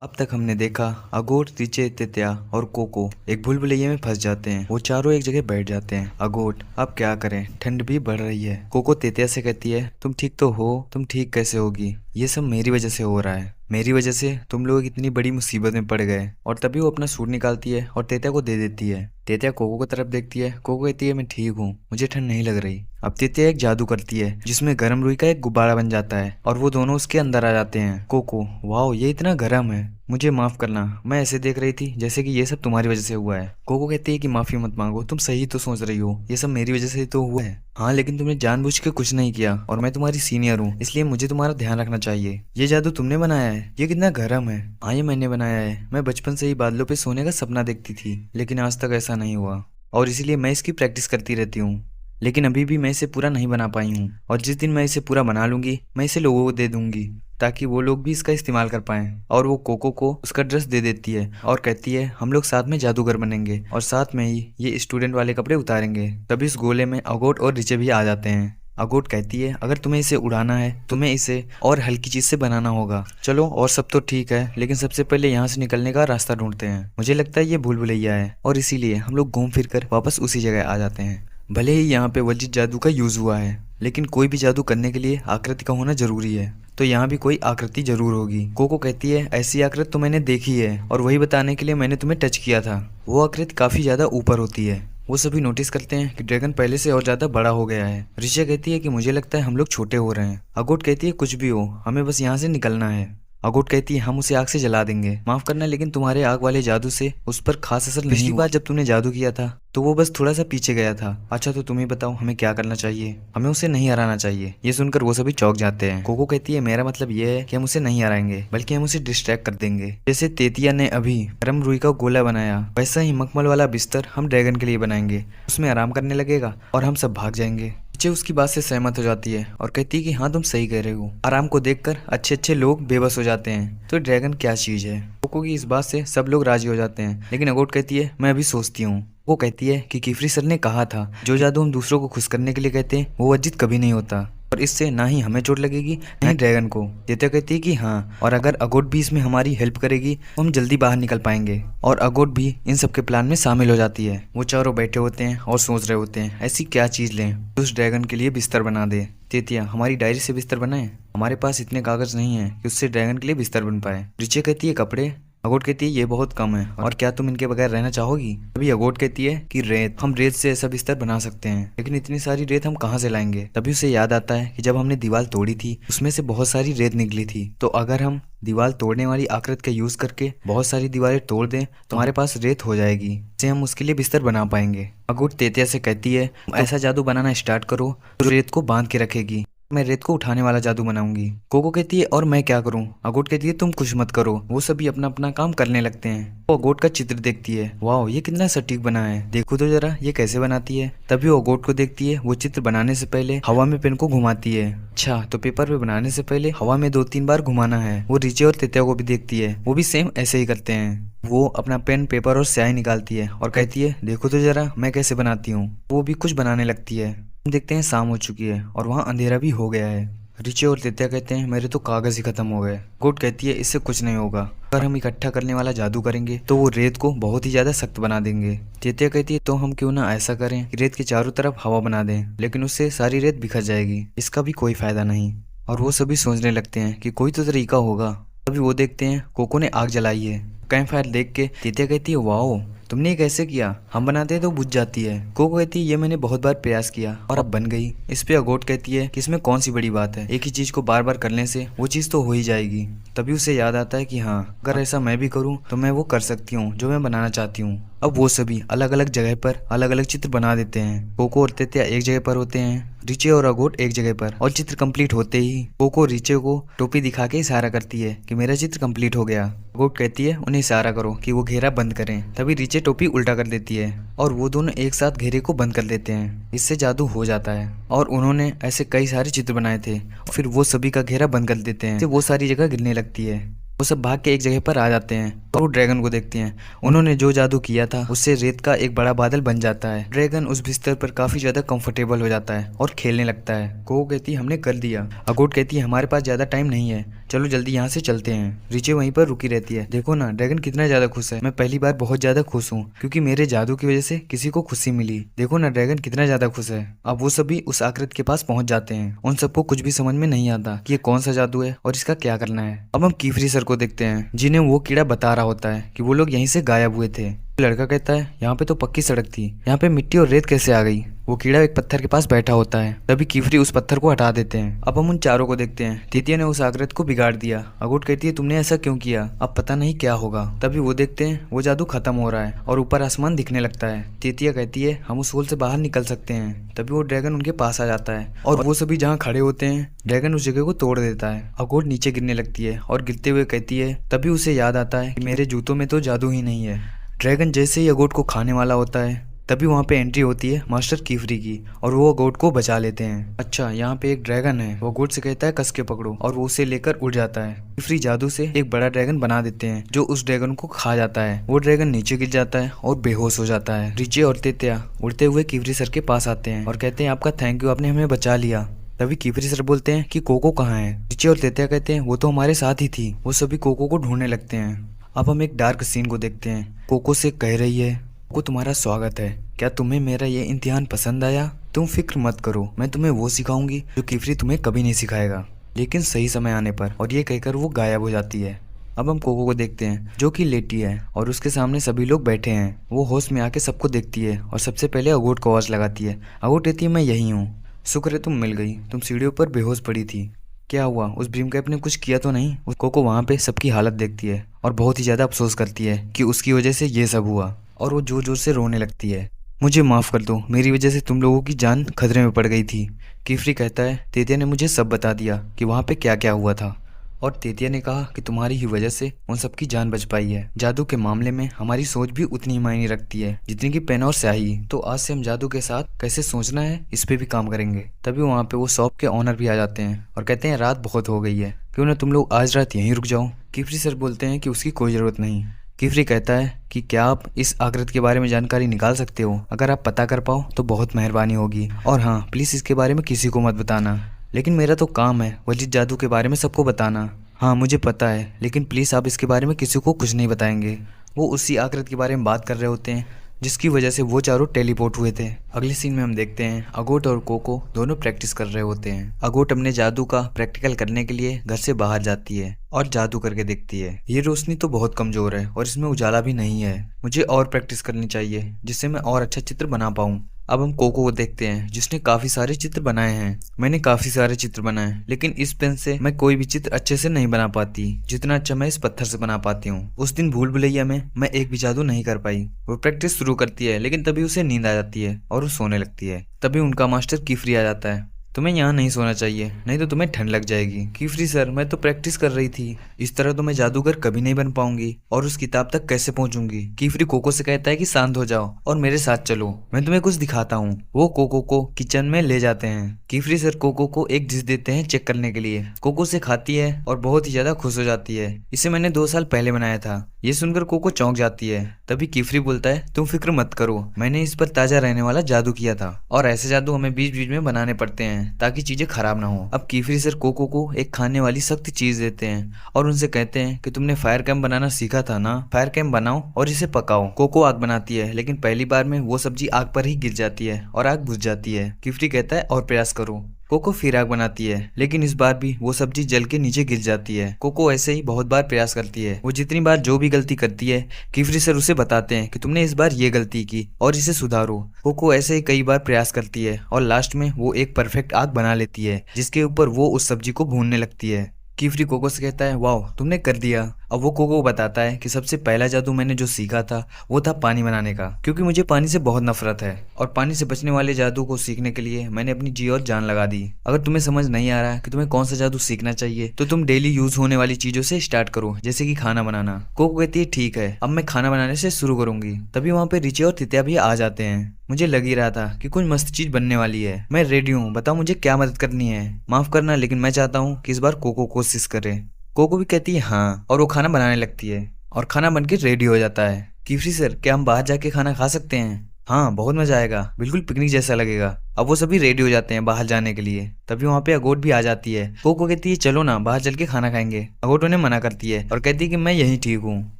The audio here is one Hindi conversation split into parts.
अब तक हमने देखा अगोट, रिचे, तेतिया और कोको एक भूल भुलैया में फंस जाते हैं। वो चारों एक जगह बैठ जाते हैं। अगोट, अब क्या करें, ठंड भी बढ़ रही है। कोको तेतिया से कहती है, तुम ठीक तो हो? तुम ठीक कैसे होगी? ये सब मेरी वजह से हो रहा है। मेरी वजह से तुम लोग इतनी बड़ी मुसीबत में पड़ गए। और तभी वो अपना सूट निकालती है और तेतिया को दे देती है। तेतिया कोको की तरफ देखती है। कोको कहती है, मैं ठीक हूँ, मुझे ठंड नहीं लग रही। अब तेतिया एक जादू करती है जिसमें गर्म रुई का एक गुब्बारा बन जाता है और वो दोनों उसके अंदर आ जाते हैं। कोको, वाह, ये इतना गर्म है, मुझे माफ करना, मैं ऐसे देख रही थी जैसे कि ये सब तुम्हारी वजह से हुआ है। कोको कहती है कि माफी मत मांगो, तुम सही तो सोच रही हो, ये सब मेरी वजह से तो हुआ है। हाँ, लेकिन तुमने जानबूझ के कुछ नहीं किया और मैं तुम्हारी सीनियर हूँ, इसलिए मुझे तुम्हारा ध्यान रखना चाहिए। ये जादू तुमने बनाया है? ये कितना गर्म है। हाँ, ये मैंने बनाया है। मैं बचपन से ही बादलों पे सोने का सपना देखती थी, लेकिन आज तक ऐसा नहीं हुआ और इसीलिए मैं इसकी प्रैक्टिस करती रहती हूँ। लेकिन अभी भी मैं इसे पूरा नहीं बना पाई हूँ और जिस दिन मैं इसे पूरा बना लूंगी मैं इसे लोगों को दे दूंगी ताकि वो लोग भी इसका इस्तेमाल कर पाएं। और वो कोको को उसका ड्रेस दे देती है और कहती है, हम लोग साथ में जादूगर बनेंगे और साथ में ही ये स्टूडेंट वाले कपड़े उतारेंगे। तभी इस गोले में अगोट और रिचे भी आ जाते हैं। अगोट कहती है, अगर तुम्हें इसे उड़ाना है तुम्हें इसे और हल्की चीज से बनाना होगा। चलो, और सब तो ठीक है, लेकिन सबसे पहले यहाँ से निकलने का रास्ता ढूंढते हैं। मुझे लगता है ये भूल भुलैया है और इसीलिए हम लोग घूम फिर कर वापस उसी जगह आ जाते हैं। भले ही यहाँ पे वजित जादू का यूज हुआ है, लेकिन कोई भी जादू करने के लिए आकृति का होना जरूरी है, तो यहाँ भी कोई आकृति जरूर होगी। कोको कहती है, ऐसी आकृति तो मैंने देखी है और वही बताने के लिए मैंने तुम्हें टच किया था। वो आकृति काफी ज्यादा ऊपर होती है। वो सभी नोटिस करते हैं कि ड्रैगन पहले से और ज्यादा बड़ा हो गया है। ऋषा कहती है कि मुझे लगता है हम लोग छोटे हो रहे हैं। अगोट कहती है, कुछ भी हो, हमें बस यहाँ से निकलना है। अगोट कहती है, हम उसे आग से जला देंगे। माफ करना, लेकिन तुम्हारे आग वाले जादू से उस पर खास असर नहीं हुआ। पिछली बार जब तुमने जादू किया था तो वो बस थोड़ा सा पीछे गया था। अच्छा, तो तुम्हें बताओ हमें क्या करना चाहिए? हमें उसे नहीं हराना चाहिए। ये सुनकर वो सभी चौंक जाते हैं। कोको कहती है, मेरा मतलब ये है कि हम उसे नहीं हराएंगे, बल्कि हम उसे डिस्ट्रैक्ट कर देंगे। जैसे तेतिया ने अभी गर्म रुई का गोला बनाया, वैसा ही मखमल वाला बिस्तर हम ड्रैगन के लिए बनाएंगे। उसमें आराम करने लगेगा और हम सब भाग जाएंगे। नीचे उसकी बात से सहमत हो जाती है और कहती है कि हाँ, तुम सही कह रहे हो। आराम को देखकर अच्छे अच्छे लोग बेबस हो जाते हैं, तो ड्रैगन क्या चीज है। कोको की इस बात से सब लोग राजी हो जाते हैं, लेकिन अगोट कहती है, मैं अभी सोचती हूँ। वो कहती है कि किफरी सर ने कहा था, जो जादू हम दूसरों को खुश करने के लिए कहते हैं वो वर्जित कभी नहीं होता और इससे ना ही हमें चोट लगेगी ना ही ड्रैगन को। तेतिया कहती है कि हाँ, और अगर अगोट भी इसमें हमारी हेल्प करेगी तो हम जल्दी बाहर निकल पाएंगे। और अगोट भी इन सबके प्लान में शामिल हो जाती है। वो चारों बैठे होते हैं और सोच रहे होते हैं, ऐसी क्या चीज लें जो उस ड्रैगन के लिए बिस्तर बना दे। तेतिया, हमारी डायरी से बिस्तर बनाए? हमारे पास इतने कागज नहीं है कि उससे ड्रैगन के लिए बिस्तर बन पाए। रिचे कहती है, कपड़े? अगोट कहती है, ये बहुत कम है, और क्या तुम इनके बगैर रहना चाहोगी? तभी अगोट कहती है कि रेत, हम रेत से ऐसा बिस्तर बना सकते हैं, लेकिन इतनी सारी रेत हम कहाँ से लाएंगे? तभी उसे याद आता है कि जब हमने दीवार तोड़ी थी उसमें से बहुत सारी रेत निकली थी, तो अगर हम दीवार तोड़ने वाली आकृति का यूज करके बहुत सारी दीवारें तोड़ दें तो हमारे पास रेत हो जाएगी, जिससे हम उसके लिए बिस्तर बना पाएंगे। अगोट तेतिया से कहती है, ऐसा जादू बनाना स्टार्ट करो जो रेत को बांध के रखेगी। मैं रेत को उठाने वाला जादू बनाऊंगी। कोको कहती है, और मैं क्या करूं? अगोट कहती है, तुम कुछ मत करो। वो सभी अपना अपना काम करने लगते हैं। वो अगोट का चित्र देखती है, वाह, ये कितना सटीक बना है, देखो तो जरा ये कैसे बनाती है। तभी वो अगोट को देखती है। वो चित्र बनाने से पहले हवा में पेन को घुमाती है। अच्छा, तो पेपर पे बनाने से पहले हवा में 2-3 बार घुमाना है। वो रिचे और तेतिया को भी देखती है, वो भी सेम ऐसे ही करते हैं। वो अपना पेन, पेपर और स्याही निकालती है और कहती है, देखो तो जरा मैं कैसे बनाती हूँ। वो भी कुछ बनाने लगती है। हम देखते हैं शाम हो चुकी है और वहाँ अंधेरा भी हो गया है। रिचे और तेतिया कहते हैं, मेरे तो कागज ही खत्म हो गए। गोट कहती है, इससे कुछ नहीं होगा, अगर हम इकट्ठा करने वाला जादू करेंगे तो वो रेत को बहुत ही ज्यादा सख्त बना देंगे। तेतिया कहती है, तो हम क्यों ना ऐसा करें कि रेत के चारों तरफ हवा बना दें, लेकिन उससे सारी रेत बिखर जाएगी, इसका भी कोई फायदा नहीं। और वो सभी सोचने लगते हैं कि कोई तो तरीका होगा। तभी वो देखते हैं कोको ने आग जलाई है। कैंप फायर देख के तेतिया कहती है, वाओ, तुमने ये कैसे किया? हम बनाते हैं तो बुझ जाती है। कोको कहती है, ये मैंने बहुत बार प्रयास किया और अब बन गई। इस पे अगोट कहती है कि इसमें कौन सी बड़ी बात है, एक ही चीज को बार बार करने से वो चीज तो हो ही जाएगी। तभी उसे याद आता है कि हाँ, अगर ऐसा मैं भी करूँ तो मैं वो कर सकती हूँ जो मैं बनाना चाहती हूँ। अब वो सभी अलग अलग जगह पर अलग अलग चित्र बना देते हैं। कोको और तेतिया एक जगह पर होते हैं, रिचे और अगोट एक जगह पर। और चित्र कंप्लीट होते ही कोको रिचे को टोपी दिखा के इशारा करती है कि मेरा चित्र कंप्लीट हो गया। अगोट कहती है, उन्हें इशारा करो कि वो घेरा बंद करें। तभी रिचे टोपी उल्टा कर देती है और वो दोनों एक साथ घेरे को बंद कर देते हैं। इससे जादू हो जाता है। और उन्होंने ऐसे कई सारे चित्र बनाए थे, फिर वो सभी का घेरा बंद कर देते हैं। वो सारी जगह गिरने लगती है। वो सब भाग के एक जगह पर आ जाते हैं और वो ड्रैगन को देखती हैं। उन्होंने जो जादू किया था उससे रेत का एक बड़ा बादल बन जाता है। ड्रैगन उस बिस्तर पर काफी ज्यादा कंफर्टेबल हो जाता है और खेलने लगता है। कोको कहती है हमने कर दिया। अगोट कहती है हमारे पास ज्यादा टाइम नहीं है, चलो जल्दी यहाँ से चलते हैं। रिचे वहीं पर रुकी रहती है। देखो ना ड्रैगन कितना ज्यादा खुश है। मैं पहली बार बहुत ज्यादा खुश हूँ क्योंकि मेरे जादू की वजह से किसी को खुशी मिली। देखो ना ड्रैगन कितना ज्यादा खुश है। अब वो सभी उस आकृति के पास पहुंच जाते हैं। उन सबको कुछ भी समझ में नहीं आता कि ये कौन सा जादू है और इसका क्या करना है। अब हम कीफरी सर को देखते हैं जिन्हें वो कीड़ा बता रहा होता है कि वो लोग यहीं से गायब हुए थे। लड़का कहता है यहाँ पे तो पक्की सड़क थी, यहाँ पे मिट्टी और रेत कैसे आ गई। वो कीड़ा एक पत्थर के पास बैठा होता है। तभी कीफरी उस पत्थर को हटा देते हैं। अब हम उन चारों को देखते हैं। तितिया ने उस आकृति को बिगाड़ दिया। अगोट कहती है तुमने ऐसा क्यों किया, अब पता नहीं क्या होगा। तभी वो देखते हैं वो जादू खत्म हो रहा है और ऊपर आसमान दिखने लगता है। तितिया कहती है हम उस होल से बाहर निकल सकते हैं। तभी वो ड्रैगन उनके पास आ जाता है और वो सभी जहाँ खड़े होते हैं ड्रैगन उस जगह को तोड़ देता है। अगोट नीचे गिरने लगती है और गिरते हुए कहती है तभी उसे याद आता है कि मेरे जूतों में तो जादू ही नहीं है। ड्रैगन जैसे ही अगोट को खाने वाला होता है तभी वहाँ पे एंट्री होती है मास्टर कीफरी की और वो अगोट को बचा लेते हैं। अच्छा यहाँ पे एक ड्रैगन है। वो अगोट से कहता है कस के पकड़ो और वो उसे लेकर उड़ जाता है। कीफरी जादू से एक बड़ा ड्रैगन बना देते हैं जो उस ड्रैगन को खा जाता है। वो ड्रैगन नीचे गिर जाता है और बेहोश हो जाता है। रिचे और तेतिया उड़ते हुए कीफरी सर के पास आते हैं और कहते हैं आपका थैंक यू, आपने हमें बचा लिया। तभी कीफरी सर बोलते हैं कि कोको कहाँ है। रिचे और तेतिया कहते हैं वो तो हमारे साथ ही थी। वो सभी कोको को ढूंढने लगते हैं। अब हम एक डार्क सीन को देखते हैं। कोको से कह रही है कोको तुम्हारा स्वागत है, क्या तुम्हें मेरा ये इम्तिहान पसंद आया? तुम फिक्र मत करो, मैं तुम्हें वो सिखाऊंगी जो कीफरी तुम्हें कभी नहीं सिखाएगा, लेकिन सही समय आने पर। और ये कहकर वो गायब हो जाती है। अब हम कोको को देखते हैं जो कि लेटी है और उसके सामने सभी लोग बैठे हैं। वो होश में आके सबको देखती है और सबसे पहले अगोट को आवाज लगाती है। अगोट कहती है मैं यही हूँ, शुक्र है तुम मिल गई। तुम सीढ़ियों पर बेहोश पड़ी थी, क्या हुआ? उस ड्रीम कैप ने कुछ किया तो नहीं? कोको वहाँ पे सबकी हालत देखती है और बहुत ही ज्यादा अफसोस करती है कि उसकी वजह से ये सब हुआ और वो जोर जोर से रोने लगती है। मुझे माफ कर दो, मेरी वजह से तुम लोगों की जान खतरे में पड़ गई थी। कीफरी कहता है तेतिया ने मुझे सब बता दिया कि वहाँ पे क्या क्या हुआ था और तेतिया ने कहा कि तुम्हारी ही वजह से उन सबकी जान बच पाई है। जादू के मामले में हमारी सोच भी उतनी ही मायने रखती है जितनी की पेन और स्याही। तो आज से हम जादू के साथ कैसे सोचना है इस पे भी काम करेंगे। तभी वहाँ पे वो शॉप के ऑनर भी आ जाते हैं और कहते हैं रात बहुत हो गई है, क्यों ना तुम लोग आज रात यहीं रुक जाओ। कीफरी सर बोलते हैं कि उसकी कोई जरूरत नहीं। कीफरी कहता है कि क्या आप इस आकृति के बारे में जानकारी निकाल सकते हो? अगर आप पता कर पाओ तो बहुत मेहरबानी होगी, और हाँ प्लीज इसके बारे में किसी को मत बताना। लेकिन मेरा तो काम है वजीद जादू के बारे में सबको बताना। हाँ मुझे पता है, लेकिन प्लीज़ आप इसके बारे में किसी को कुछ नहीं बताएंगे। वो उसी आकृति के बारे में बात कर रहे होते हैं जिसकी वजह से वो चारों टेलीपोर्ट हुए थे। अगले सीन में हम देखते हैं अगोट और कोको दोनों प्रैक्टिस कर रहे होते हैं। अगोट अपने जादू का प्रैक्टिकल करने के लिए घर से बाहर जाती है और जादू करके देखती है। ये रोशनी तो बहुत कमजोर है और इसमें उजाला भी नहीं है, मुझे और प्रैक्टिस करनी चाहिए जिससे मैं और अच्छा चित्र बना पाऊँ। अब हम कोको को देखते हैं जिसने काफी सारे चित्र बनाए हैं। मैंने काफी सारे चित्र बनाए लेकिन इस पेन से मैं कोई भी चित्र अच्छे से नहीं बना पाती जितना अच्छा मैं इस पत्थर से बना पाती हूँ। उस दिन भूल भुलैया में मैं एक भी जादू नहीं कर पाई। वो प्रैक्टिस शुरू करती है लेकिन तभी उसे नींद आ जाती है और वो सोने लगती है। तभी उनका मास्टर कीफरी आ जाता है। तुम्हें यहाँ नहीं सोना चाहिए, नहीं तो तुम्हें ठंड लग जाएगी। कीफरी सर मैं तो प्रैक्टिस कर रही थी, इस तरह तो मैं जादूगर कभी नहीं बन पाऊंगी और उस किताब तक कैसे पहुंचूंगी। कीफरी कोको से कहता है कि शांत हो जाओ और मेरे साथ चलो, मैं तुम्हें कुछ दिखाता हूँ। वो कोको को किचन में ले जाते हैं। कीफरी सर कोको को एक डिश देते हैं चेक करने के लिए। कोको से खाती है और बहुत ही ज्यादा खुश हो जाती है। इसे मैंने 2 साल पहले बनाया था। ये सुनकर कोको चौंक जाती है। तभी कीफरी बोलता है तुम फिक्र मत करो, मैंने इस पर ताजा रहने वाला जादू किया था और ऐसे जादू हमें बीच बीच में बनाने पड़ते हैं ताकि चीजें खराब ना हो। अब कीफरी सर कोको को एक खाने वाली सख्त चीज देते हैं और उनसे कहते हैं कि तुमने फायर कैंप बनाना सीखा था ना, फायर कैंप बनाओ और इसे पकाओ। कोको आग बनाती है लेकिन पहली बार में वो सब्जी आग पर ही गिर जाती है और आग बुझ जाती है। कीफरी कहता है और प्रयास करो। कोको फिर आग बनाती है लेकिन इस बार भी वो सब्जी जल के नीचे गिर जाती है। कोको ऐसे ही बहुत बार प्रयास करती है। वो जितनी बार जो भी गलती करती है कीफरी सर उसे बताते हैं कि तुमने इस बार ये गलती की और इसे सुधारो। कोको ऐसे ही कई बार प्रयास करती है और लास्ट में वो एक परफेक्ट आग बना लेती है जिसके ऊपर वो उस सब्जी को भूनने लगती है। कीफरी कोको से कहता है वाह तुमने कर दिया। अब वो कोको को बताता है कि सबसे पहला जादू मैंने जो सीखा था वो था पानी बनाने का, क्योंकि मुझे पानी से बहुत नफरत है और पानी से बचने वाले जादू को सीखने के लिए मैंने अपनी जी और जान लगा दी। अगर तुम्हें समझ नहीं आ रहा कि तुम्हें कौन सा जादू सीखना चाहिए तो तुम डेली यूज होने वाली चीजों से स्टार्ट करो, जैसे कि खाना बनाना। कोको कहती है ठीक है, अब मैं खाना बनाने से शुरू करूंगी। तभी वहाँ पे रिचे और तितिया भी आ जाते हैं। मुझे लग ही रहा था कि कुछ मस्त चीज बनने वाली है। मैं रेडी हूँ, बताओ मुझे क्या मदद करनी है। माफ करना लेकिन मैं चाहता हूँ कि इस बार कोको कोशिश करे। कोको भी कहती है हाँ और वो खाना बनाने लगती है और खाना बनके रेडी हो जाता है। कीफ्री सर, क्या हम बाहर जाके खाना खा सकते हैं? हाँ, बहुत मजा आएगा, बिल्कुल पिकनिक जैसा लगेगा। अब वो सभी रेडी हो जाते हैं बाहर जाने के लिए। तभी वहाँ पे अगोट भी आ जाती है। कोको कहती है चलो ना बाहर चल के खाना खाएंगे। अगोट उन्हें मना करती है और कहती है कि मैं यहीं ठीक हूँ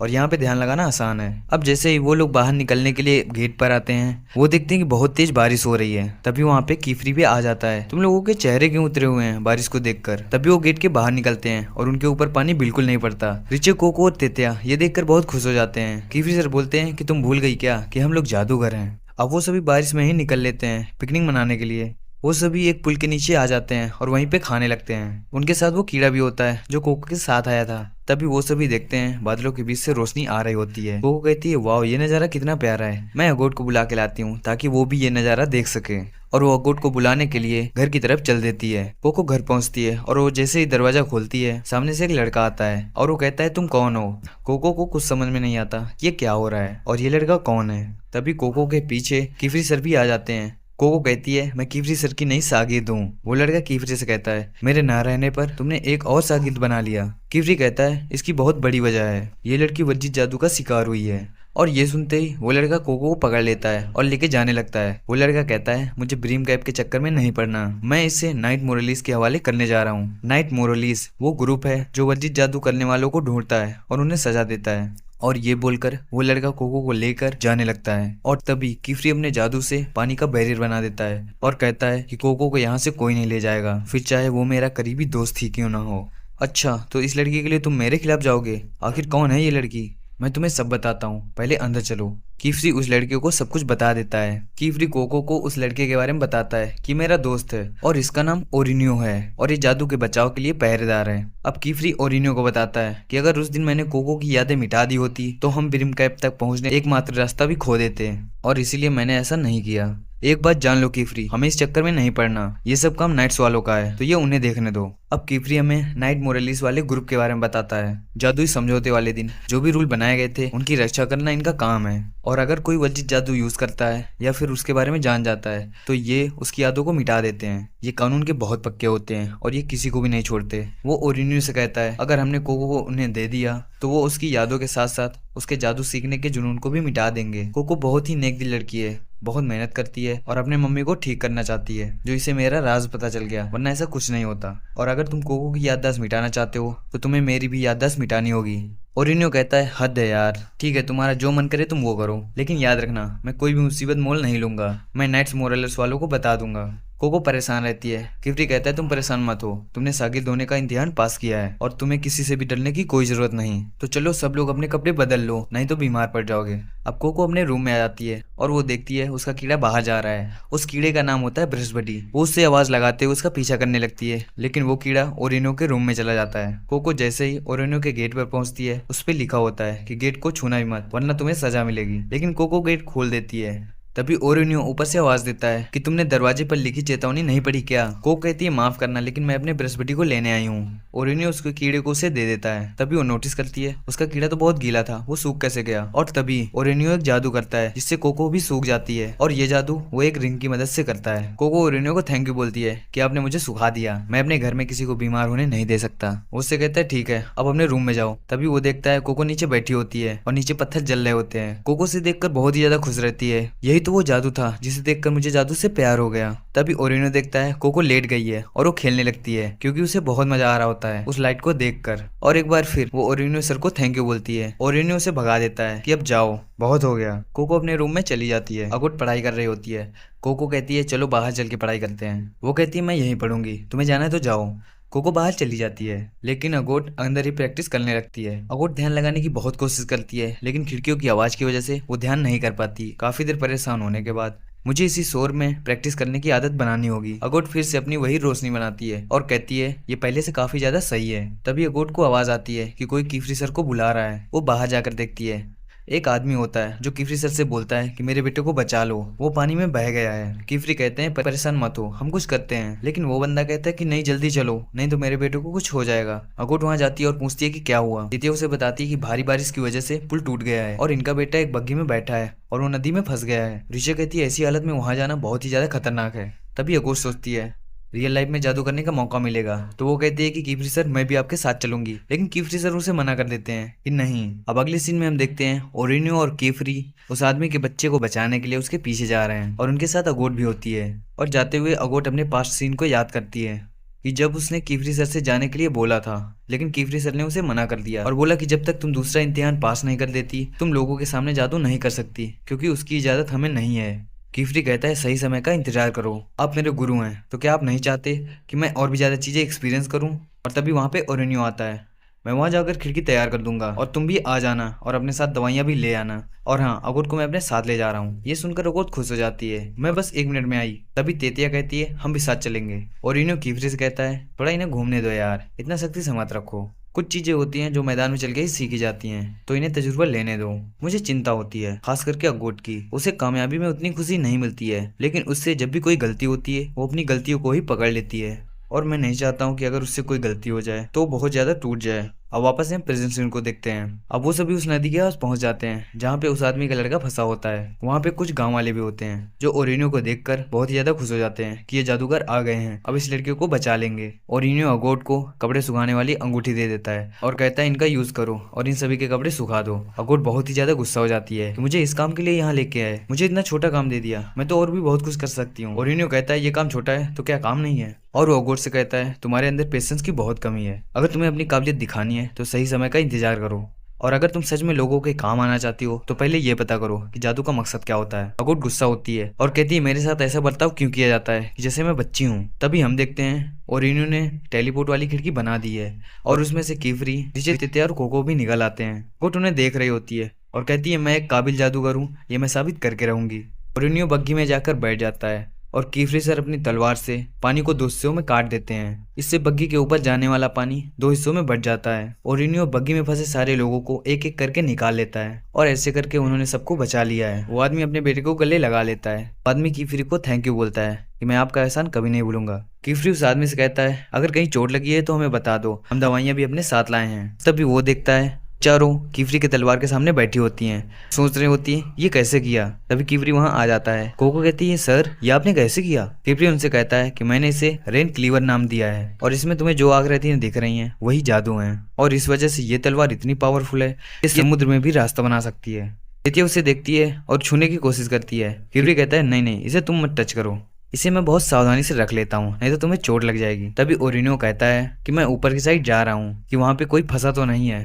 और यहाँ पे ध्यान लगाना आसान है। अब जैसे ही वो लोग बाहर निकलने के लिए गेट पर आते हैं, वो देखते हैं कि बहुत तेज बारिश हो रही है। तभी वहाँ पे कीफ्री भी आ जाता है। तुम लोगों के चेहरे क्यों उतरे हुए हैं बारिश को देखकर? तभी वो गेट के बाहर निकलते हैं और उनके ऊपर पानी बिल्कुल नहीं पड़ता। रिचे, कोको और तेतिया ये देखकर बहुत खुश हो जाते हैं। कीफ्री सर बोलते हैं कि तुम भूल गई क्या कि हम लोग जादूगर हैं। अब वो सभी बारिश में ही निकल लेते हैं पिकनिक मनाने के लिए। वो सभी एक पुल के नीचे आ जाते हैं और वहीं पे खाने लगते हैं। उनके साथ वो कीड़ा भी होता है जो कोको के साथ आया था। तभी वो सभी देखते हैं बादलों के बीच से रोशनी आ रही होती है। कोको कहती है वाह, ये नज़ारा कितना प्यारा है, मैं अगोट को बुला के लाती हूँ ताकि वो भी ये नज़ारा देख सके। और वो अगोट को बुलाने के लिए घर की तरफ चल देती है। कोको घर पहुंचती है और वो जैसे ही दरवाजा खोलती है, सामने से एक लड़का आता है और वो कहता है तुम कौन हो? कोको को कुछ समझ में नहीं आता ये क्या हो रहा है और ये लड़का कौन है। तभी कोको के पीछे कीफ्री सर भी आ जाते हैं। कोको कहती है मैं कीफ्री सर की नई सागिर्द हूँ। वो लड़का कीफ्री से कहता है मेरे ना रहने पर तुमने एक और सागिर्द बना लिया। कीफ्री कहता है इसकी बहुत बड़ी वजह है, ये लड़की वज्जित जादू का शिकार हुई है। और ये सुनते ही वो लड़का कोको को पकड़ लेता है और लेके जाने लगता है। वो लड़का कहता है मुझे ब्रीम कैप के चक्कर में नहीं पड़ना, मैं इसे नाइट मोरलिस के हवाले करने जा रहा हूँ। नाइट मोरलिस वो ग्रुप है जो वज्जित जादू करने वालों को ढूंढता है और उन्हें सजा देता है। और ये बोलकर वो लड़का कोको को लेकर जाने लगता है। और तभी कीफ्री अपने जादू से पानी का बैरियर बना देता है और कहता है कि कोको को यहाँ से कोई नहीं ले जाएगा, फिर चाहे वो मेरा करीबी दोस्त ही क्यों ना हो। अच्छा, तो इस लड़की के लिए तुम मेरे खिलाफ जाओगे? आखिर कौन है ये लड़की? मैं तुम्हें सब बताता हूँ, पहले अंदर चलो। कीफ्री उस लड़के को सब कुछ बता देता है। कीफ्री कोको को उस लड़के के बारे में बताता है कि मेरा दोस्त है और इसका नाम ओरिनियो है और ये जादू के बचाव के लिए पहरेदार है। अब कीफ्री ओरिनियो को बताता है कि अगर उस दिन मैंने कोको की यादें मिटा दी होती तो हम ब्रीम कैप तक पहुंचने एकमात्र रास्ता भी खो देते और इसीलिए मैंने ऐसा नहीं किया। एक बात जान लो कीफ्री, हमें इस चक्कर में नहीं पड़ना, ये सब काम नाइट्स वालों का है तो ये उन्हें देखने दो। अब कीफ्री हमें नाइट मोरलिस वाले ग्रुप के बारे में बताता है। जादुई समझौते वाले दिन जो भी रूल बनाए गए थे उनकी रक्षा करना इनका काम है और अगर कोई वज्जित जादू यूज करता है या फिर उसके बारे में जान जाता है तो ये उसकी यादों को मिटा देते हैं। ये कानून के बहुत पक्के होते हैं और ये किसी को भी नहीं छोड़ते। वो ओरिनियो से कहता है अगर हमने कोको को उन्हें दे दिया तो वो उसकी यादों के साथ साथ उसके जादू सीखने के जुनून को भी मिटा देंगे। कोको बहुत ही नेक दिल लड़की है, बहुत मेहनत करती है और अपने मम्मी को ठीक करना चाहती है, जो इसे मेरा राज पता चल गया, वरना ऐसा कुछ नहीं होता। और अगर तुम कोको की याददाश्त मिटाना चाहते हो तो तुम्हें मेरी भी याददाश्त मिटानी होगी। ओरिनियो कहता है हद है यार, ठीक है तुम्हारा जो मन करे तुम वो करो, लेकिन याद रखना मैं कोई भी मुसीबत मोल नहीं लूंगा, मैं नाइट्स मोरलिस वालों को बता दूंगा। कोको परेशान रहती है। कीफ्री कहता है तुम परेशान मत हो, तुमने शागिर्द होने का इम्तिहान पास किया है और तुम्हें किसी से भी डरने की कोई जरूरत नहीं। तो चलो सब लोग अपने कपड़े बदल लो, नहीं तो बीमार पड़ जाओगे। अब कोको अपने रूम में आ जाती है और वो देखती है उसका कीड़ा बाहर जा रहा है। उस कीड़े का नाम होता है बृहस्पति। वो उससे आवाज लगाते हुए उसका पीछा करने लगती है, लेकिन वो कीड़ा ओरिनो के रूम में चला जाता है। कोको जैसे ही ओरिनो के गेट पर पहुंचती है उस पर लिखा होता है कि गेट को छूना भी मत वरना तुम्हें सजा मिलेगी, लेकिन कोको गेट खोल देती है। तभी ओरिनियो ऊपर से आवाज देता है कि तुमने दरवाजे पर लिखी चेतावनी नहीं पढ़ी क्या? कोको कहती है माफ करना, लेकिन मैं अपने बृहस्पति को लेने आई हूँ। ओरिनियो उसके कीड़े को उसे दे देता है। तभी वो नोटिस करती है उसका कीड़ा तो बहुत गीला था, वो सूख कैसे गया। और तभी ओरिनियो एक जादू करता है जिससे कोको भी सूख जाती है और ये जादू वो एक रिंग की मदद से करता है। कोको ओरिनियो को थैंक यू बोलती है कि आपने मुझे सुखा दिया, मैं अपने घर में किसी को बीमार होने नहीं दे सकता। उससे कहता है ठीक है अब अपने रूम में जाओ। तभी वो देखता है कोको नीचे बैठी होती है और नीचे पत्थर जल रहे होते हैं। कोको से देखकर बहुत ही ज्यादा खुश रहती है, यही तो वो जादू था जिसे देखकर मुझे जादू से प्यार हो गया। तभी ओरिनो देखता है कोको लेट गई है और वो खेलने लगती है क्योंकि उसे बहुत मजा आ रहा होता है उस लाइट को देखकर। और एक बार फिर वो ओरिनो सर को थैंक यू बोलती है। ओरिनो उसे भगा देता है कि अब जाओ, बहुत हो गया। कोको अपने रूम में चली जाती है। अगुट पढ़ाई कर रही होती है। कोको कहती है चलो बाहर चल के पढ़ाई करते हैं। वो कहती है मैं यहीं पढ़ूंगी, तुम्हें जाना है तो जाओ। कोको बाहर चली जाती है, लेकिन अगोट अंदर ही प्रैक्टिस करने लगती है। अगोट ध्यान लगाने की बहुत कोशिश करती है, लेकिन खिड़कियों की आवाज की वजह से वो ध्यान नहीं कर पाती। काफी देर परेशान होने के बाद मुझे इसी शोर में प्रैक्टिस करने की आदत बनानी होगी। अगोट फिर से अपनी वही रोशनी बनाती है और कहती है ये पहले से काफी ज्यादा सही है। तभी अगोट को आवाज आती है कि कोई कीफ्री सर को बुला रहा है। वो बाहर जाकर देखती है, एक आदमी होता है जो कीफ्री सर से बोलता है कि मेरे बेटे को बचा लो, वो पानी में बह गया है। कीफ्री कहते हैं परेशान मत हो, हम कुछ करते हैं, लेकिन वो बंदा कहता है कि नहीं जल्दी चलो, नहीं तो मेरे बेटे को कुछ हो जाएगा। अगोट वहां जाती है और पूछती है कि क्या हुआ। दित्या उसे बताती है कि भारी बारिश की वजह से पुल टूट गया है और इनका बेटा एक बग्घी में बैठा है और वो नदी में फंस गया है। ऋषि कहती है ऐसी हालत में वहां जाना बहुत ही ज्यादा खतरनाक है। तभी अगोट सोचती है रियल लाइफ में जादू करने का मौका मिलेगा। तो वो कहती है कि कीफ्री सर मैं भी आपके साथ चलूंगी, लेकिन कीफ्री सर उसे मना कर देते हैं कि नहीं। अब अगले सीन में हम देखते हैं ओरेनियो और कीफ्री उस आदमी के बच्चे को बचाने के लिए उसके पीछे जा रहे हैं और उनके साथ अगोट भी होती है। और जाते हुए अगोट अपने पास्ट सीन को याद करती है कि जब उसने कीफ्री सर से जाने के लिए बोला था, लेकिन कीफ्री सर ने उसे मना कर दिया और बोला कि जब तक तुम दूसरा इम्तिहान पास नहीं कर देती तुम लोगों के सामने जादू नहीं कर सकती, क्योंकि उसकी इजाजत हमें नहीं है। कीफ्री कहता है सही समय का इंतजार करो, आप मेरे गुरु हैं, तो क्या आप नहीं चाहते कि मैं और भी ज्यादा चीजें एक्सपीरियंस करूं। और तभी वहां पे ओरेनियो आता है। मैं वहां जाकर खिड़की तैयार कर दूंगा और तुम भी आ जाना और अपने साथ दवाइयां भी ले आना। और हाँ, अगोट को मैं अपने साथ ले जा रहा हूँ। ये सुनकर अगोट खुश हो जाती है, मैं बस 1 मिनट में आई। तभी तेतिया कहती है हम भी साथ चलेंगे। ओरेनियो कीफ्री से कहता है थोड़ा इन्हें घूमने दो यार, इतना सख्ती से मत रखो। कुछ चीजें होती हैं जो मैदान में चल के ही सीखी जाती हैं, तो इन्हें तजुर्बा लेने दो। मुझे चिंता होती है खास करके अगोट की। उसे कामयाबी में उतनी खुशी नहीं मिलती है, लेकिन उससे जब भी कोई गलती होती है वो अपनी गलतियों को ही पकड़ लेती है। और मैं नहीं चाहता हूँ कि अगर उससे कोई गलती हो जाए तो वो बहुत ज्यादा टूट जाए। अब वापस हम प्रेजेंट सीन को देखते हैं। अब वो सभी उस नदी के पास पहुंच जाते हैं जहाँ पे उस आदमी का लड़का फंसा होता है। वहाँ पे कुछ गांव वाले भी होते हैं जो ओरेनियो को देखकर बहुत ही ज्यादा खुश हो जाते हैं कि ये जादूगर आ गए हैं, अब इस लड़के को बचा लेंगे। ओरेनियो अगोट को कपड़े सुखाने वाली अंगूठी दे देता है और कहता है इनका यूज करो और इन सभी के कपड़े सुखा दो। अगोट बहुत ही ज्यादा गुस्सा हो जाती है कि मुझे इस काम के लिए यहाँ लेके आए, मुझे इतना छोटा काम दे दिया, मैं तो और भी बहुत कुछ कर सकती हूँ। ओरेनियो कहता है ये काम छोटा है तो क्या काम नहीं है। और वो अगोट से कहता है तुम्हारे अंदर पेशेंस की बहुत कमी है, अगर तुम्हें अपनी काबिलियत दिखानी है तो सही समय का इंतजार करो, और अगर तुम सच में लोगों के काम आना चाहती हो तो पहले ये पता करो कि जादू का मकसद क्या होता है। अगोट गुस्सा होती है और कहती है मेरे साथ ऐसा बर्ताव क्यों किया जाता है कि जैसे मैं बच्ची हूँ। तभी हम देखते हैं ओरेनियो ने टेलीपोर्ट वाली खिड़की बना दी है और उसमें से कीफ्री, रिचे, तेतिया और कोको भी निकल आते हैं। अगोट उन्हें देख रही होती है और कहती है मैं एक काबिल जादूगर हूँ, ये मैं साबित करके रहूंगी। ओरेनियो बग्घी में जाकर बैठ जाता है और कीफ्री सर अपनी तलवार से पानी को 2 हिस्सों में काट देते हैं। इससे बग्घी के ऊपर जाने वाला पानी 2 हिस्सों में बंट जाता है। ओरेनियो बग्घी में फंसे सारे लोगों को एक एक करके निकाल लेता है और ऐसे करके उन्होंने सबको बचा लिया है। वो आदमी अपने बेटे को गले लगा लेता है। आदमी कीफ्री को थैंक यू बोलता है कि मैं आपका एहसान कभी नहीं भूलूंगा। कीफ्री उस आदमी से कहता है अगर कहीं चोट लगी है तो हमें बता दो, हम दवाइयां भी अपने साथ लाए हैं। तभी वो देखता है चारों कीफ्री के तलवार के सामने बैठी होती हैं, सोच रही होती हैं ये कैसे किया। तभी कीफ्री वहां आ जाता है। कोको कहती है सर ये आपने कैसे किया। कीफ्री उनसे कहता है कि मैंने इसे रेन क्लीवर नाम दिया है और इसमें तुम्हें जो आकृतियां दिख रही हैं वही जादू हैं, और इस वजह से ये तलवार इतनी पावरफुल है कि समुद्र में भी रास्ता बना सकती है। तेतिया उसे देखती है और छूने की कोशिश करती है। कीफ्री कहता है नहीं नहीं, इसे तुम मत टच करो, इसे मैं बहुत सावधानी से रख लेता हूँ, नहीं तो तुम्हें चोट लग जाएगी। तभी ओरेनियो कहता है कि मैं ऊपर की साइड जा रहा हूँ कि वहाँ पे कोई फंसा तो नहीं है।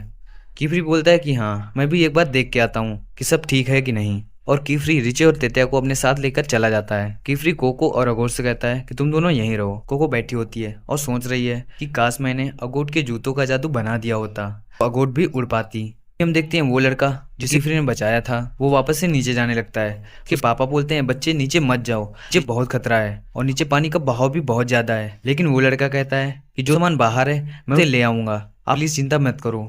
कीफ्री बोलता है कि हाँ मैं भी एक बार देख के आता हूँ कि सब ठीक है कि नहीं। और कीफ्री रिचे और तेतिया को अपने साथ लेकर चला जाता है। कीफ्री कोको और अगोट से कहता है कि तुम दोनों यहीं रहो। कोको बैठी होती है और सोच रही है कि काश मैंने अगोट के जूतों का जादू बना दिया होता, अगोट भी उड़ पाती। हम देखते हैं वो लड़का जो कीफ्री ने बचाया था वो वापस से नीचे जाने लगता है कि पापा बोलते हैं बच्चे नीचे मत जाओ, नीचे बहुत खतरा है और नीचे पानी का बहाव भी बहुत ज्यादा है। लेकिन वो लड़का कहता है कि जो सामान बाहर है मैं उसे ले आऊंगा, आप प्लीज चिंता मत करो।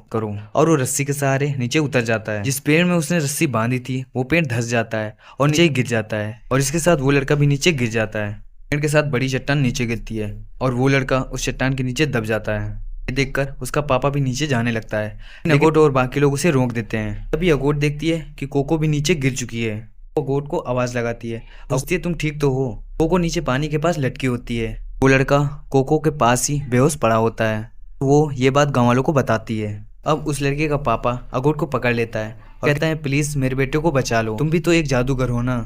और वो रस्सी के सहारे नीचे उतर जाता है। जिस पेड़ में उसने रस्सी बांधी थी वो पेड़ धंस जाता है और नीचे गिर जाता है, और इसके साथ वो लड़का भी नीचे गिर जाता है। पेड़ के साथ बड़ी चट्टान नीचे गिरती है और वो लड़का उस चट्टान के नीचे दब जाता है। देखकर उसका पापा भी नीचे जाने लगता है। अगोट और बाकी लोग उसे रोक देते हैं। तभी अगोट देखती है कि कोको भी नीचे गिर चुकी है। वो अगोट को आवाज लगाती है, पूछती है तुम ठीक तो हो। कोको नीचे पानी के पास लटकी होती है। वो लड़का कोको के पास ही बेहोश पड़ा होता है। वो ये बात गाँव वालों को बताती है। अब उस लड़के का पापा अगोट को पकड़ लेता है और कहता है प्लीज मेरे बेटे को बचा लो, तुम भी तो एक जादूगर हो ना।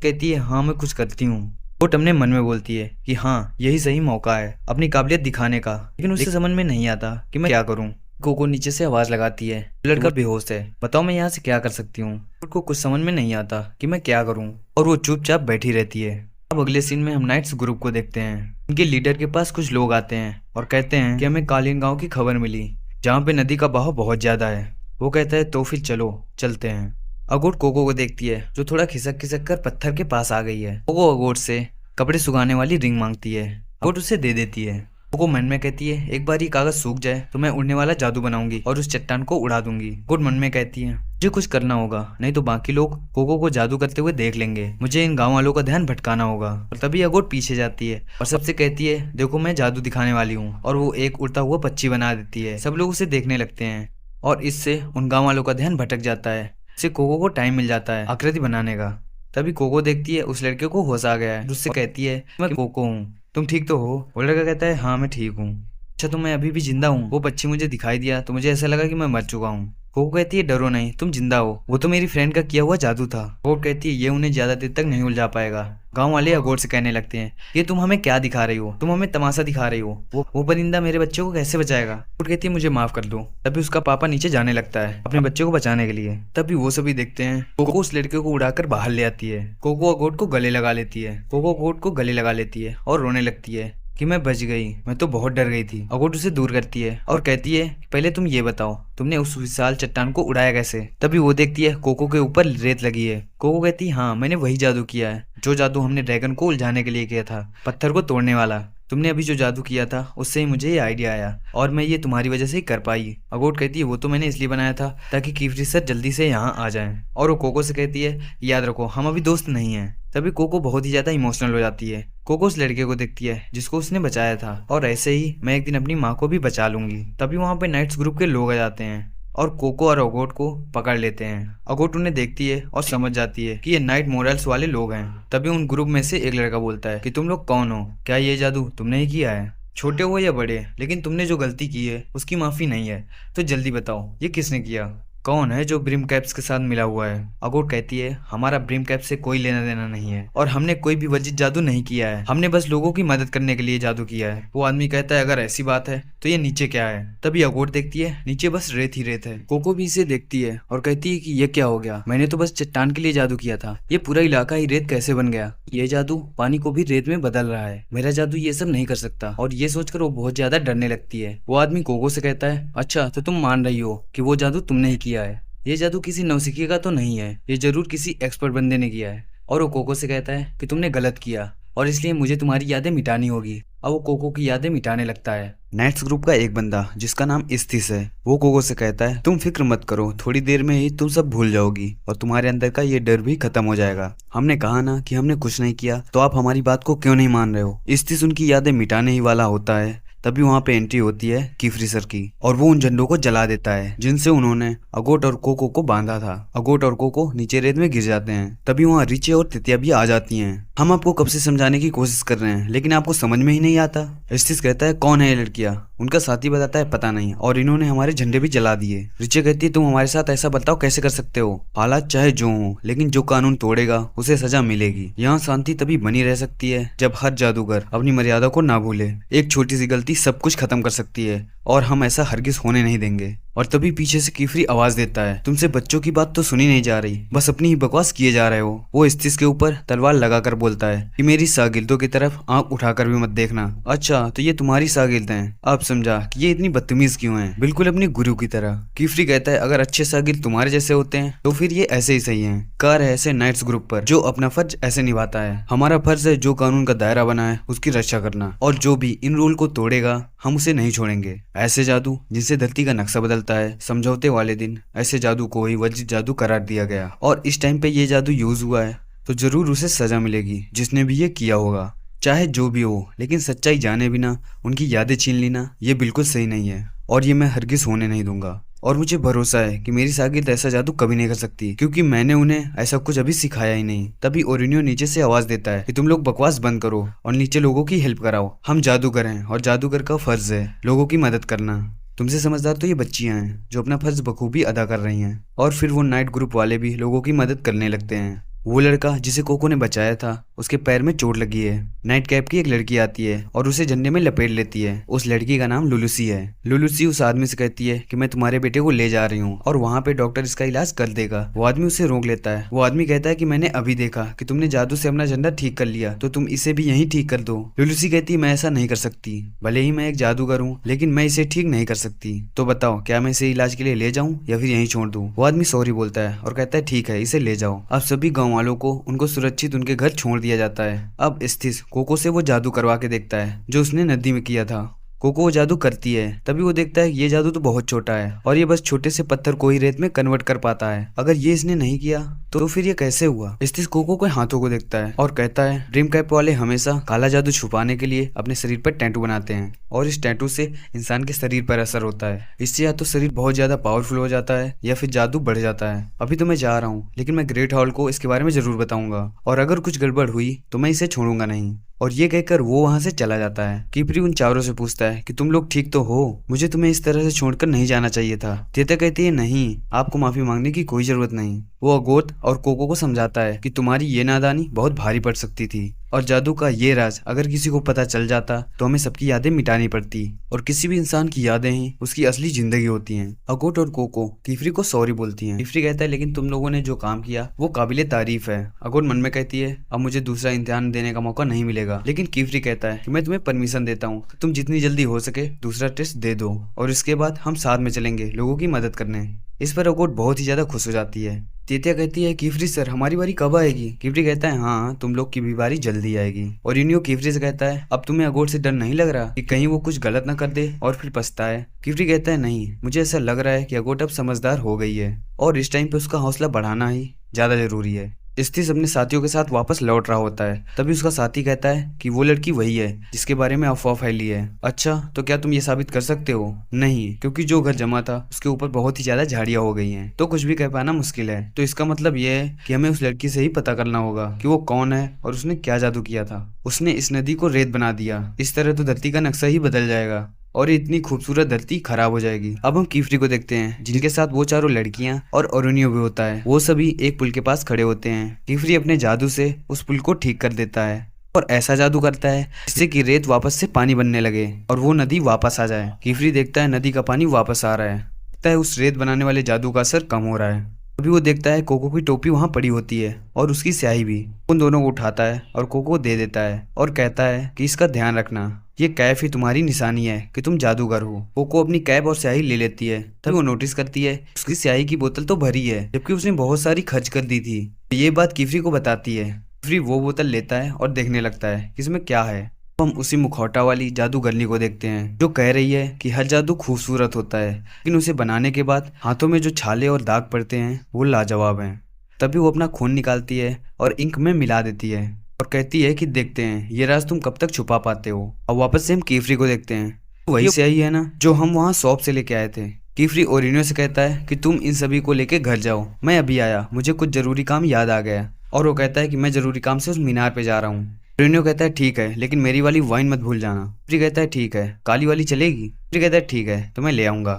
कहती है हाँ मैं कुछ करती हूँ। अगोट अपने मन में बोलती है कि हाँ यही सही मौका है अपनी काबिलियत दिखाने का, लेकिन उसे समझ में नहीं आता कि मैं क्या करूं। कोको नीचे से आवाज लगाती है लड़का बेहोश है, बताओ मैं यहाँ से क्या कर सकती हूँ। को कुछ समझ में नहीं आता कि मैं क्या करूँ और वो चुपचाप बैठी रहती है। अब अगले सीन में हम नाइट्स ग्रुप को देखते हैं। उनके लीडर के पास कुछ लोग आते हैं और कहते हैं कि हमें कालीन गांव की खबर मिली जहाँ पे नदी का बहाव बहुत ज्यादा है। वो कहता है तो फिर चलो चलते हैं। अगोट कोको को देखती है जो थोड़ा खिसक खिसक कर पत्थर के पास आ गई है। कोको अगोट से कपड़े सुखाने वाली रिंग मांगती है। अगोट उसे दे देती है। कोको मन में कहती है एक बार ये कागज सूख जाए तो मैं उड़ने वाला जादू बनाऊंगी और उस चट्टान को उड़ा दूंगी। अगोट मन में कहती है मुझे कुछ करना होगा, नहीं तो बाकी लोग कोको को जादू करते हुए देख लेंगे, मुझे इन गाँव वालों का ध्यान भटकाना होगा। और तभी अगोट पीछे जाती है और सबसे कहती है देखो मैं जादू दिखाने वाली हूँ, और वो एक उड़ता हुआ पक्षी बना देती है। सब लोग उसे देखने लगते हैं और इससे उन गाँव वालों का ध्यान भटक जाता है। इससे कोको को टाइम मिल जाता है आकृति बनाने का। तभी कोको देखती है उस लड़के को होश आ गया है, उससे कहती है मैं कोको हूँ, तुम ठीक तो हो? वो लड़का कहता है हाँ मैं ठीक हूँ। अच्छा तो मैं अभी भी जिंदा हूँ? वो पक्षी मुझे दिखाई दिया तो मुझे ऐसा लगा कि मैं मर चुका हूँ। कोको कहती है डरो नहीं, तुम जिंदा हो, वो तो मेरी फ्रेंड का किया हुआ जादू था। कोको कहती है ये उन्हें ज्यादा देर तक नहीं उलझा पाएगा। गांव वाले अगोर से कहने लगते हैं ये तुम हमें क्या दिखा रही हो, तुम हमें तमाशा दिखा रही हो, वो परिंदा मेरे बच्चे को कैसे बचाएगा। कोको कहती है मुझे माफ कर दो। तभी उसका पापा नीचे जाने लगता है अपने बच्चे को बचाने के लिए। तभी वो सभी देखते हैं कोको उस लड़के को उड़ाकर बाहर ले आती है। कोको अगोट को गले लगा लेती है। कोको अगोट को गले लगा लेती है और रोने लगती है कि मैं बच गई, मैं तो बहुत डर गई थी। अगोट उसे दूर करती है और कहती है पहले तुम ये बताओ तुमने उस विशाल चट्टान को उड़ाया कैसे। तभी वो देखती है कोको के ऊपर रेत लगी है। कोको कहती है हाँ मैंने वही जादू किया है जो जादू हमने ड्रैगन को उलझाने के लिए किया था, पत्थर को तोड़ने वाला। तुमने अभी जो जादू किया था उससे ही मुझे ये आइडिया आया और मैं ये तुम्हारी वजह से ही कर पाई। अगोट कहती है वो तो मैंने इसलिए बनाया था ताकि कीफ्री सर जल्दी से यहाँ आ जाएं। और वो कोको से कहती है याद रखो हम अभी दोस्त नहीं हैं। तभी कोको बहुत ही ज्यादा इमोशनल हो जाती है। कोको उस लड़के को देखती है जिसको उसने बचाया था और ऐसे ही मैं एक दिन अपनी माँ को भी बचा लूंगी। तभी वहाँ पे नाइट्स ग्रुप के लोग आ जाते हैं और कोको और अगोट को पकड़ लेते हैं। अगोट उन्हें देखती है और समझ जाती है कि ये नाइट मोरल्स वाले लोग हैं। तभी उन ग्रुप में से एक लड़का बोलता है कि तुम लोग कौन हो, क्या ये जादू तुमने ही किया है? छोटे हो या बड़े, लेकिन तुमने जो गलती की है उसकी माफी नहीं है, तो जल्दी बताओ ये किसने किया? कौन है जो ब्रिम कैप्स के साथ मिला हुआ है? अगोट कहती है हमारा ब्रिम कैप से कोई लेना देना नहीं है और हमने कोई भी वर्जित जादू नहीं किया है, हमने बस लोगों की मदद करने के लिए जादू किया है। वो आदमी कहता है अगर ऐसी बात है तो ये नीचे क्या है? तभी अगोट देखती है नीचे बस रेत ही रेत है। कोको भी इसे देखती है और कहती है कि ये क्या हो गया, मैंने तो बस चट्टान के लिए जादू किया था, ये पूरा इलाका ही रेत कैसे बन गया? ये जादू पानी को भी रेत में बदल रहा है, मेरा जादू ये सब नहीं कर सकता। और ये सोचकर वो बहुत ज्यादा डरने लगती है। वो आदमी कोको से कहता है अच्छा तो तुम मान रही हो कि वो जादू तुमने ही किया है, ये जादू किसी नौसिखिए का तो नहीं है, ये जरूर किसी एक्सपर्ट बंदे ने किया है। और वो कोको से कहता है कि तुमने गलत किया और इसलिए मुझे तुम्हारी यादें मिटानी होगी। अब वो कोको की यादें मिटाने लगता है। नाइट्स ग्रुप का एक बंदा जिसका नाम इस्तिस है वो कोको से कहता है तुम फिक्र मत करो, थोड़ी देर में ही तुम सब भूल जाओगी और तुम्हारे अंदर का ये डर भी खत्म हो जाएगा। हमने कहा ना कि हमने कुछ नहीं किया, तो आप हमारी बात को क्यों नहीं मान रहे हो? इस्तिस उनकी यादें मिटाने ही वाला होता है। तभी वहाँ पे एंट्री होती है कीफ्री सर की और वो उन झंडों को जला देता है जिनसे उन्होंने अगोट और कोको को बांधा था। अगोट और कोको नीचे रेत में गिर जाते हैं। तभी वहाँ रिचे और तितिया भी आ जाती हैं। हम आपको कब से समझाने की कोशिश कर रहे हैं लेकिन आपको समझ में ही नहीं आता। इस्तिस कहता है कौन है ये लड़कियां? उनका साथी बताता है पता नहीं, और इन्होंने हमारे झंडे भी जला दिए। रिचे कहती है तुम हमारे साथ ऐसा बर्ताव कैसे कर सकते हो? हालात चाहे जो हो लेकिन जो कानून तोड़ेगा उसे सजा मिलेगी। यहाँ शांति तभी बनी रह सकती है जब हर जादूगर अपनी मर्यादा को ना भूले। एक छोटी सी गलती सब कुछ खत्म कर सकती है और हम ऐसा हरगिज होने नहीं देंगे। और तभी पीछे से कीफ्री आवाज देता है तुमसे बच्चों की बात तो सुनी नहीं जा रही, बस अपनी ही बकवास किए जा रहे हो। वो इस्तिस के ऊपर तलवार लगाकर बोलता है कि मेरी शागिर्दों की तरफ आंख उठाकर भी मत देखना। अच्छा तो ये तुम्हारी शागिर्द हैं, अब समझा कि ये इतनी बदतमीज क्यों हैं, बिल्कुल अपनी गुरु की तरह। कीफ्री कहता है अगर अच्छे शागिर्द तुम्हारे जैसे होते हैं तो फिर ये ऐसे ही सही है। कार है ऐसे नाइट्स ग्रुप पर जो अपना फर्ज ऐसे निभाता है। हमारा फर्ज है जो कानून का दायरा बना है उसकी रक्षा करना, और जो भी इन रूल को तोड़ेगा हम उसे नहीं छोड़ेंगे। ऐसे जादू जिनसे धरती का नक्शा बदलता है, समझौते वाले दिन, ऐसे जादू को ही वर्जित जादू करार दिया गया। और इस टाइम पे ये जादू यूज हुआ है तो जरूर उसे सजा मिलेगी जिसने भी ये किया होगा, चाहे जो भी हो। लेकिन सच्चाई जाने बिना उनकी यादें छीन लेना ये बिल्कुल सही नहीं है और ये मैं हरगिज होने नहीं दूंगा। और मुझे भरोसा है कि मेरी शागिर्द ऐसा जादू कभी नहीं कर सकती क्योंकि मैंने उन्हें ऐसा कुछ अभी सिखाया ही नहीं। तभी ओरिनियो नीचे से आवाज देता है कि तुम लोग बकवास बंद करो और नीचे लोगों की हेल्प कराओ। हम जादूगर हैं और जादूगर का फर्ज है लोगों की मदद करना। तुमसे समझदार तो ये बच्चियां हैं जो अपना फर्ज बखूबी अदा कर रही हैं। और फिर वो नाइट ग्रुप वाले भी लोगों की मदद करने लगते हैं। वो लड़का जिसे कोको ने बचाया था उसके पैर में चोट लगी है। नाइट कैप की एक लड़की आती है और उसे झंडे में लपेट लेती है। उस लड़की का नाम लुलुसी है। लुलुसी उस आदमी से कहती है कि मैं तुम्हारे बेटे को ले जा रही हूँ और वहाँ पे डॉक्टर इसका इलाज कर देगा। वो आदमी उसे रोक लेता है। वो आदमी कहता है कि मैंने अभी देखा कि तुमने जादू से अपना झंडा ठीक कर लिया, तो तुम इसे भी यहीं ठीक कर दो। लुलुसी कहती है मैं ऐसा नहीं कर सकती, भले ही मैं एक जादूगर हूँ लेकिन मैं इसे ठीक नहीं कर सकती। तो बताओ क्या मैं इसे इलाज के लिए ले जाऊँ या फिर यहीं छोड़ दूँ? वो आदमी सॉरी बोलता है और कहता है ठीक है इसे ले जाओ। अब सभी गाँव वालों को उनको सुरक्षित उनके घर छोड़ दिया जाता है। अब इस्तिस कोको से वो जादू करवा के देखता है जो उसने नदी में किया था। कोको वो जादू करती है। तभी वो देखता है ये जादू तो बहुत छोटा है और ये बस छोटे से पत्थर को ही रेत में कन्वर्ट कर पाता है। अगर ये इसने नहीं किया तो फिर ये कैसे हुआ? इस्तिस कोको के हाथों को देखता है और कहता है ड्रीम कैप वाले हमेशा काला जादू छुपाने के लिए अपने शरीर पर टैटू बनाते हैं और इस टैटू से इंसान के शरीर पर असर होता है। इससे या तो शरीर बहुत ज्यादा पावरफुल हो जाता है या फिर जादू बढ़ जाता है। अभी तो मैं जा रहा हूँ लेकिन मैं ग्रेट हॉल को इसके बारे में जरूर बताऊंगा और अगर कुछ गड़बड़ हुई तो मैं इसे छोड़ूंगा नहीं। और ये कहकर वो वहां से चला जाता है। कीफ्री उन चारों से पूछता है कि तुम लोग ठीक तो हो, मुझे तुम्हें इस तरह से छोड़कर नहीं जाना चाहिए था। तेतिया कहती है नहीं, आपको माफी मांगने की कोई जरूरत नहीं। वो अगोट और कोको को समझाता है कि तुम्हारी ये नादानी बहुत भारी पड़ सकती थी और जादू का ये राज अगर किसी को पता चल जाता तो हमें सबकी यादें मिटानी पड़ती और किसी भी इंसान की यादें ही उसकी असली जिंदगी होती हैं। अगोट और कोको कीफ्री को सॉरी बोलती हैं। कीफ्री कहता है लेकिन तुम लोगों ने जो काम किया वो काबिले तारीफ है। अगोट मन में कहती है अब मुझे दूसरा इम्तिहान देने का मौका नहीं मिलेगा, लेकिन कीफ्री कहता है कि मैं तुम्हें परमिशन देता हूँ, तुम जितनी जल्दी हो सके दूसरा टेस्ट दे दो और इसके बाद हम साथ में चलेंगे लोगों की मदद करने। इस पर अगोट बहुत ही ज्यादा खुश हो जाती है। तेतिया कहती है कीफ्री सर हमारी बारी कब आएगी? कीफ्री कहता है हाँ तुम लोग की भी बारी जल्दी आएगी। और यूनियो कीफ्री से कहता है अब तुम्हें अगोट से डर नहीं लग रहा कि कहीं वो कुछ गलत ना कर दे और फिर पछताए? कीफ्री कहता है नहीं, मुझे ऐसा लग रहा है कि अगोट अब समझदार हो गई है और इस टाइम पे उसका हौसला बढ़ाना ही ज्यादा जरूरी है। स्थिस अपने साथियों के साथ वापस लौट रहा होता है, तभी उसका साथी कहता है कि वो लड़की वही है जिसके बारे में अफवाह फैली है। अच्छा तो क्या तुम ये साबित कर सकते हो? नहीं, क्योंकि जो घर जमा था उसके ऊपर बहुत ही ज्यादा झाड़ियां हो गई हैं, तो कुछ भी कह पाना मुश्किल है। तो इसका मतलब ये है कि हमें उस लड़की से ही पता करना होगा कि वो कौन है और उसने क्या जादू किया था। उसने इस नदी को रेत बना दिया, इस तरह तो धरती का नक्शा ही बदल जाएगा और इतनी खूबसूरत धरती खराब हो जाएगी। अब हम कीफ्री को देखते हैं जिनके साथ वो चारों लड़कियां और ओरोनियो भी होता है। वो सभी एक पुल के पास खड़े होते हैं। कीफ्री अपने जादू से उस पुल को ठीक कर देता है और ऐसा जादू करता है जिससे कि रेत वापस से पानी बनने लगे और वो नदी वापस आ जाए। कीफ्री देखता है नदी का पानी वापस आ रहा है, लगता है उस रेत बनाने वाले जादू का असर कम हो रहा है। अभी वो देखता है कोको की टोपी वहां पड़ी होती है और उसकी स्याही भी। उन दोनों को उठाता है और कोको दे देता है और कहता है कि इसका ध्यान रखना, ये कैप ही तुम्हारी निशानी है कि तुम जादूगर हो। कोको अपनी कैप और स्याही ले लेती है, तभी वो नोटिस करती है उसकी स्याही की बोतल तो भरी है जबकि उसने बहुत सारी खर्च कर दी थी। ये बात कीफ्री को बताती है। कीफ्री वो बोतल लेता है और देखने लगता है कि इसमें क्या है। हम उसी मुखौटा वाली जादूगरनी को देखते हैं जो कह रही है कि हर जादू खूबसूरत होता है लेकिन उसे बनाने के बाद हाथों में जो छाले और दाग पड़ते हैं वो लाजवाब हैं। तभी वो अपना खून निकालती है और इंक में मिला देती है और कहती है कि देखते हैं ये राज तुम कब तक छुपा पाते हो। और वापस से हम कीफ्री को देखते हैं, वही स्याही है ना जो हम वहाँ शॉप से लेके आए थे। कीफ्री ओरिनो से कहता है कि तुम इन सभी को लेके घर जाओ, मैं अभी आया, मुझे कुछ जरूरी काम याद आ गया। और वो कहता है कि मैं जरूरी काम से उस मीनार पे जा रहा हूँ। ओरिनो कहता है ठीक है लेकिन मेरी वाली वाइन मत भूल जाना। कीफ्री कहता है ठीक है, काली वाली चलेगी? कीफ्री कहता है ठीक है तो मैं ले आऊंगा।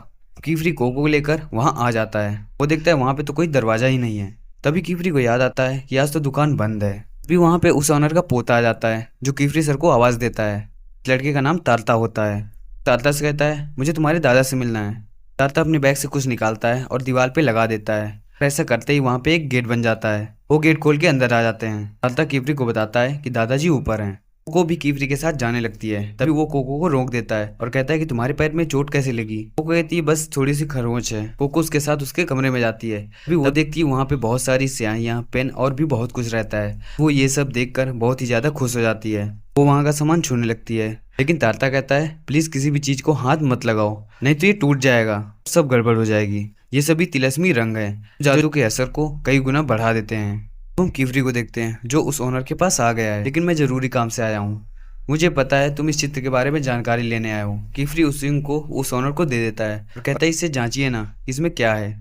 कीफ्री कोको को लेकर वहाँ आ जाता है। वो देखता है वहाँ पे तो कोई दरवाजा ही नहीं है। तभी कीफ्री को याद आता है कि आज तो दुकान बंद है। भी वहाँ पे उस ऑनर का पोता आ जाता है जो कीफ्री सर को आवाज देता है। लड़के का नाम तारता होता है। तारता से कहता है मुझे तुम्हारे दादा से मिलना है। तारता अपने बैग से कुछ निकालता है और दीवार पे लगा देता है। ऐसा करते ही वहाँ पे एक गेट बन जाता है। वो गेट खोल के अंदर आ जाते हैं। तारता कीफ्री को बताता है कि दादाजी ऊपर हैं। कोको भी कीफ्री के साथ जाने लगती है। तभी वो कोको को रोक देता है और कहता है कि तुम्हारे पैर में चोट कैसे लगी? कोको कहती है बस थोड़ी सी खरोंच है। कोको उसके साथ उसके कमरे में जाती है। अभी वो देखती है वहाँ पे बहुत सारी स्याहियाँ, पेन और भी बहुत कुछ रहता है। वो ये सब देखकर बहुत ही ज्यादा खुश हो जाती है। वो वहाँ का सामान छूने लगती है लेकिन तारता कहता है प्लीज किसी भी चीज को हाथ मत लगाओ नहीं तो ये टूट जाएगा, सब गड़बड़ हो जाएगी। ये सभी तिलस्मी रंग है जादू के असर को कई गुना बढ़ा देते हैं। तुम कीफ्री को देखते हैं जो उस ओनर के पास आ गया है, लेकिन मैं जरूरी काम से आया हूँ, मुझे पता है तुम इस चित्र के बारे में जानकारी लेने आए हो। कीफ्री उस रिंग को उस ओनर को दे देता है और कहता है इसे जांचिए ना, इसमें क्या है।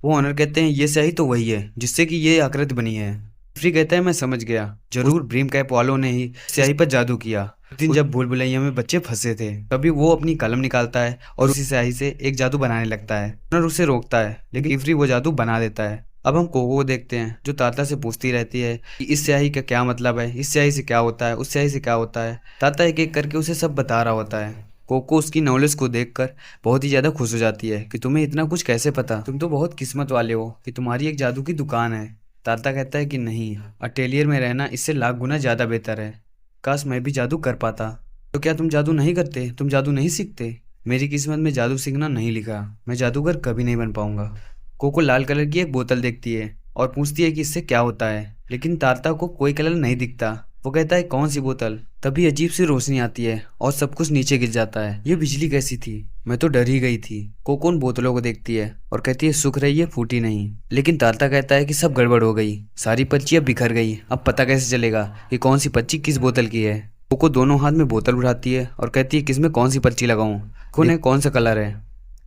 वो ओनर कहते हैं ये स्याही तो वही है जिससे कि ये आकृति बनी है। कीफ्री कहता है मैं समझ गया, जरूर ड्रीम कैप वालों ने ही स्याही पर जादू किया। उस दिन जब भूल भुलैया में बच्चे फंसे थे तभी वो अपनी कलम निकालता है और उसी स्याही से एक जादू बनाने लगता है। ओनर उसे रोकता है लेकिन कीफ्री वो जादू बना देता है। अब हम कोको को देखते हैं जो ताता से पूछती रहती है कि इस स्याही का क्या मतलब है, इस स्याही से क्या होता है, उस स्याही से क्या होता है। ताता एक एक करके उसे सब बता रहा होता है। कोको उसकी नॉलेज को देखकर बहुत ही ज्यादा खुश हो जाती है कि तुम्हें इतना कुछ कैसे पता, तुम तो बहुत किस्मत वाले हो कि तुम्हारी एक जादू की दुकान है। ताता कहता है कि नहीं, अटेलियर में रहना इससे लाख गुना ज्यादा बेहतर है। काश मैं भी जादू कर पाता। तो क्या तुम जादू नहीं करते, तुम जादू नहीं सीखते? मेरी किस्मत में जादू सीखना नहीं लिखा, मैं जादूगर कभी नहीं बन पाऊंगा। कोको लाल कलर की एक बोतल देखती है और पूछती है कि इससे क्या होता है, लेकिन तारता को कोई कलर नहीं दिखता। वो कहता है कौन सी बोतल? तभी अजीब सी रोशनी आती है और सब कुछ नीचे गिर जाता है। ये बिजली कैसी थी, मैं तो डर ही गई थी। कोको उन बोतलों को देखती है और कहती है शुक्र है ये फूटी नहीं। लेकिन तारता कहता है कि सब गड़बड़ हो गई, सारी पर्चियां बिखर गई, अब पता कैसे चलेगा कि कौन सी पर्ची किस बोतल की है। कोको दोनों हाथ में बोतल उठाती है और कहती है किसमें कौन सी पर्ची लगाऊं, कौन सा कलर है।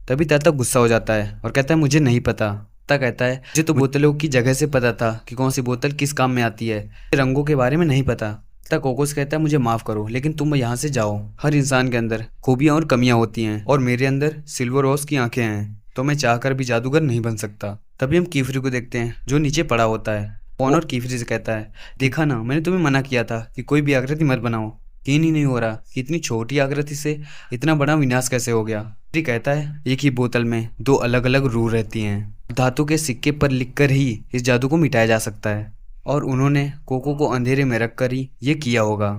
तभी ताता गुस्सा हो जाता है और कहता है मुझे नहीं पता। ताता कहता है मुझे तो बोतलों की जगह से पता था कि कौन सी बोतल किस काम में आती है, रंगों के बारे में नहीं पता। तब कोकोस कहता है मुझे माफ करो, लेकिन तुम यहाँ से जाओ। हर इंसान के अंदर खूबियां और कमियां होती हैं और मेरे अंदर सिल्वर रोज की आंखें हैं, तो मैं चाहकर भी जादूगर नहीं बन सकता। तभी हम कीफरी को देखते हैं जो नीचे पड़ा होता है। कॉनर कीफरी से कहता है, देखा ना, मैंने तुम्हें मना किया था कि कोई भी आकृति मत बनाओ। यकीन ही नहीं हो रहा कि इतनी छोटी आकृति से इतना बड़ा विनाश कैसे हो गया। कीफरी कहता है, एक ही बोतल में दो अलग अलग रूह रहती हैं। धातु के सिक्के पर लिखकर ही इस जादू को मिटाया जा सकता है और उन्होंने कोको को अंधेरे में रखकर ही ये किया होगा।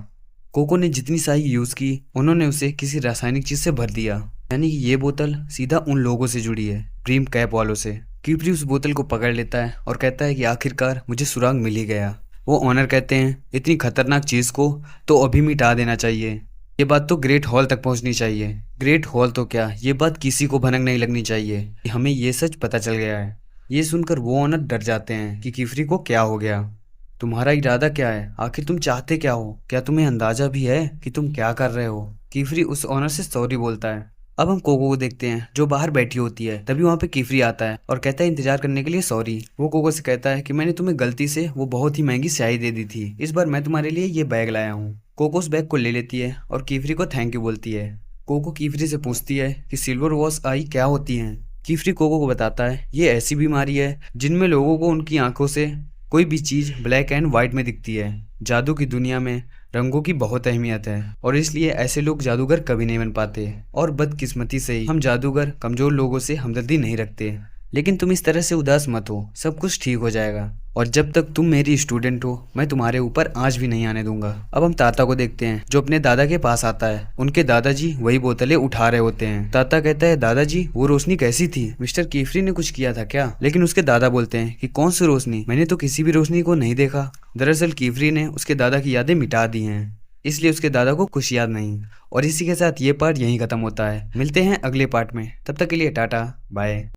कोको ने जितनी स्याही यूज की, उन्होंने उसे किसी रासायनिक चीज से भर दिया, यानी कि ये बोतल सीधा उन लोगों से जुड़ी है, ड्रीम कैप वालों से। कीपरी उस बोतल को पकड़ लेता है और कहता है कि आखिरकार मुझे सुराग मिल ही गया। वो ऑनर कहते हैं, इतनी खतरनाक चीज को तो अभी मिटा देना चाहिए। ये बात तो ग्रेट हॉल तक पहुंचनी चाहिए। ग्रेट हॉल तो क्या, ये बात किसी को भनक नहीं लगनी चाहिए कि हमें ये सच पता चल गया है। ये सुनकर वो ऑनर डर जाते हैं कि कीफरी को क्या हो गया। तुम्हारा इरादा क्या है? आखिर तुम चाहते क्या हो? क्या तुम्हें अंदाजा भी है कि तुम क्या कर रहे हो? कीफरी उस ऑनर से सॉरी बोलता है। अब हम कोको को देखते हैं जो बाहर बैठी होती है। तभी वहाँ पे कीफरी आता है और कहता है इंतजार करने के लिए सॉरी। वो कोको से कहता है कि मैंने तुम्हें गलती से वो बहुत ही महंगी स्याही दे दी थी, इस बार मैं तुम्हारे लिए ये बैग लाया हूँ। कोको उस बैग को ले लेती है और कीफरी को थैंक यू बोलती है। कोको कीफरी से पूछती है कि सिल्वर वॉश आई क्या होती हैं। कीफरी कोको को बताता है, ये ऐसी बीमारी है जिनमें लोगों को उनकी आंखों से कोई भी चीज ब्लैक एंड व्हाइट में दिखती है। जादू की दुनिया में रंगों की बहुत अहमियत है और इसलिए ऐसे लोग जादूगर कभी नहीं बन पाते और बदकिस्मती से ही हम जादूगर कमजोर लोगों से हमदर्दी नहीं रखते। लेकिन तुम इस तरह से उदास मत हो, सब कुछ ठीक हो जाएगा और जब तक तुम मेरी स्टूडेंट हो मैं तुम्हारे ऊपर आंच भी नहीं आने दूंगा। अब हम ताता को देखते हैं जो अपने दादा के पास आता है। उनके दादाजी वही बोतलें उठा रहे होते हैं। ताता कहता है, दादाजी वो रोशनी कैसी थी? मिस्टर कीफरी ने कुछ किया था क्या? लेकिन उसके दादा बोलते हैं कि कौन सी रोशनी, मैंने तो किसी भी रोशनी को नहीं देखा। दरअसल कीफरी ने उसके दादा की यादें मिटा दी हैं, इसलिए उसके दादा को कुछ याद नहीं। और इसी के साथ ये पार्ट यहीं खत्म होता है। मिलते हैं अगले पार्ट में, तब तक के लिए टाटा बाय।